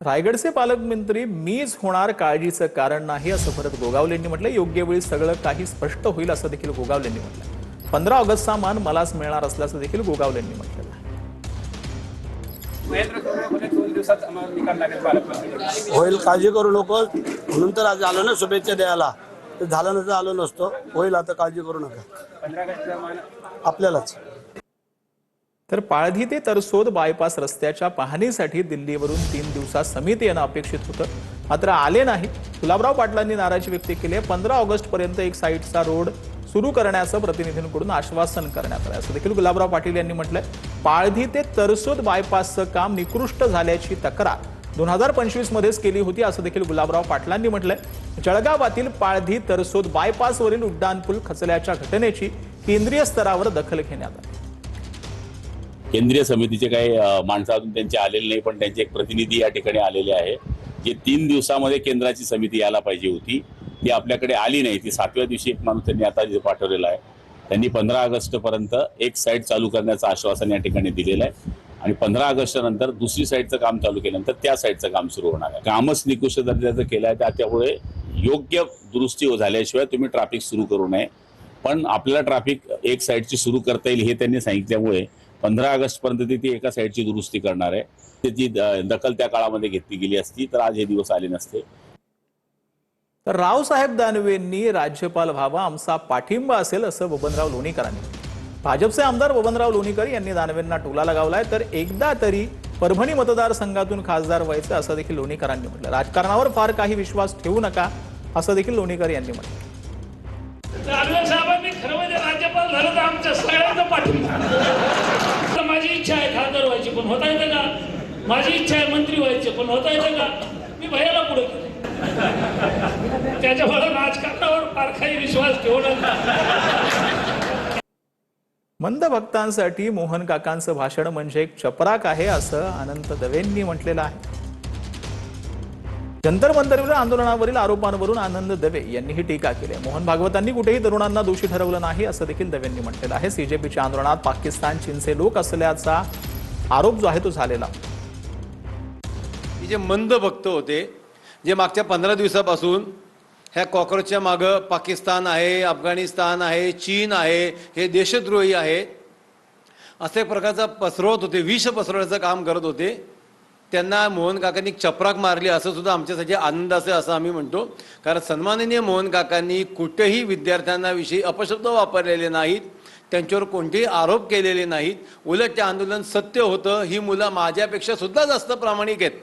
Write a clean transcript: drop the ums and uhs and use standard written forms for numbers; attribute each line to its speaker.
Speaker 1: रायगडचे पालकमंत्री मीच होणार काळजीचं कारण नाही असं भरत गोगावले यांनी म्हटलं। योग्य वेळी सगळं काही स्पष्ट होईल असं देखील गोगावले यांनी म्हटलं। 15 ऑगस्टचा मान मलाच मिळणार असल्याचं देखील गोगावले यांनी म्हटलं आहे।
Speaker 2: होईल, काळजी करू नको म्हणून तर आज आलो ना शुभेच्छा द्यायला। ते झालं नसतं आलो नसतो। होईल, आता काळजी करू नका। आपल्यालाच
Speaker 1: तर पाळधी ते तरसोद बायपास रस्त्याच्या पाहणीसाठी दिल्लीवरून 3 दिवसात समिती येणं अपेक्षित होतं, मात्र आले नाही। गुलाबराव पाटलांनी नाराजी व्यक्त केली आहे। 15 ऑगस्ट पर्यंत एक साईडचा रोड सुरू करण्याचं प्रतिनिधींकडून आश्वासन करण्यात आलं असं देखील गुलाबराव पाटील यांनी म्हटलंय। पाळधी ते तरसोद बायपासचं काम निकृष्ट झाल्याची तक्रार 2025 मध्येच केली होती असं देखील गुलाबराव पाटलांनी म्हटलंय। जळगावातील पाळधी तरसोद बायपासवरील उड्डाणपूल खचल्याच्या घटनेची केंद्रीय स्तरावर दखल घेण्यात आली।
Speaker 3: केंद्रीय समितीचे काही माणसं अजून त्यांचे आलेले नाही, पण त्यांचे एक प्रतिनिधी या ठिकाणी आलेले आहे। जे 3 दिवसामध्ये केंद्राची समिती यायला पाहिजे होती ती आपल्याकडे आली नाही। ती 7व्या दिवशी एक माणूस त्यांनी आता पाठवलेला आहे। त्यांनी 15 ऑगस्ट पर्यंत एक साईड चालू करण्याचं आश्वासन या ठिकाणी दिलेलं आहे आणि 15 ऑगस्ट नंतर दुसरी साईडचं काम चालू केल्यानंतर त्या साईडचं काम सुरू होणार आहे। कामच निकृष्ट दर्जाचं केलं आहे, त्यामुळे योग्य दुरुस्ती झाल्याशिवाय तुम्ही ट्रॅफिक सुरू करू नये। पण आपल्याला ट्रॅफिक एक साईडची सुरू करता येईल हे त्यांनी सांगितल्यामुळे 15 ऑगस्ट पर्यंत ती एका साईडची दुरुस्ती करणार आहे। त्याची दखल त्या काळामध्ये घेतली गेली असती तर आज हे दिवस आले नसते।
Speaker 1: तर रावसाहेब दानवेंनी राज्यपाल व्हावा आमचा पाठिंबा असेल असं बबनराव लोणीकरांनी भाजपचे आमदार बबनराव लोणीकर यांनी दानवेंना टोला लगावलाय। तर एकदा तरी परभणी मतदारसंघातून खासदार व्हायचं असं देखील लोणीकरांनी म्हटलं। राजकारणावर फार काही विश्वास ठेवू नका असं देखील लोणीकर यांनी म्हटलं।
Speaker 4: दानवे साहेबांनी खरं म्हणजे राज्यपाल झालं तर आमच्या सगळ्यांचा पाठिंबा। माझी इच्छा आहे खासदार व्हायची, पण होता येतं का? माझी इच्छा आहे मंत्री व्हायचे, पण होता येतं का? मी भैयाला पुढे केलं। त्याच्यामुळे राजकारणावर फार काही विश्वास ठेवू नका।
Speaker 1: मंद भक्तांसाठी मोहन काकांचं भाषण म्हणजे एक चपराक आहे असं अनंत दवेंनी म्हटलेलं आहे। जंतर मंतरवरील आंदोलनावरील आरोपांवरून आनंद दवे यांनी ही टीका केली आहे। मोहन भागवतांनी कुठेही तरुणांना दोषी ठरवलं नाही असं देखील दवेंनी म्हटलेलं आहे। सीजेपीच्या आंदोलनात पाकिस्तान चीनचे लोक असल्याचा आरोप जो आहे तो झालेला।
Speaker 5: जे मंद भक्त होते, जे मागच्या 15 दिवसापासून ह्या कॉकरोचच्या मागं पाकिस्तान आहे, अफगाणिस्तान आहे, चीन आहे, हे देशद्रोही आहे असे प्रकारचा पसरवत होते, विष पसरवण्याचं काम करत होते, त्यांना मोहन काकांनी चपराक मारली असं सुद्धा आमच्यासाठी आनंद असेल असं आम्ही म्हणतो। कारण सन्माननीय मोहन काकांनी कुठेही विद्यार्थ्यांविषयी अपशब्द वापरलेले नाहीत, त्यांच्यावर कोणतेही आरोप केलेले नाहीत। उलट ते आंदोलन सत्य होतं। ही मुलं माझ्यापेक्षा सुद्धा जास्त प्रामाणिक आहेत।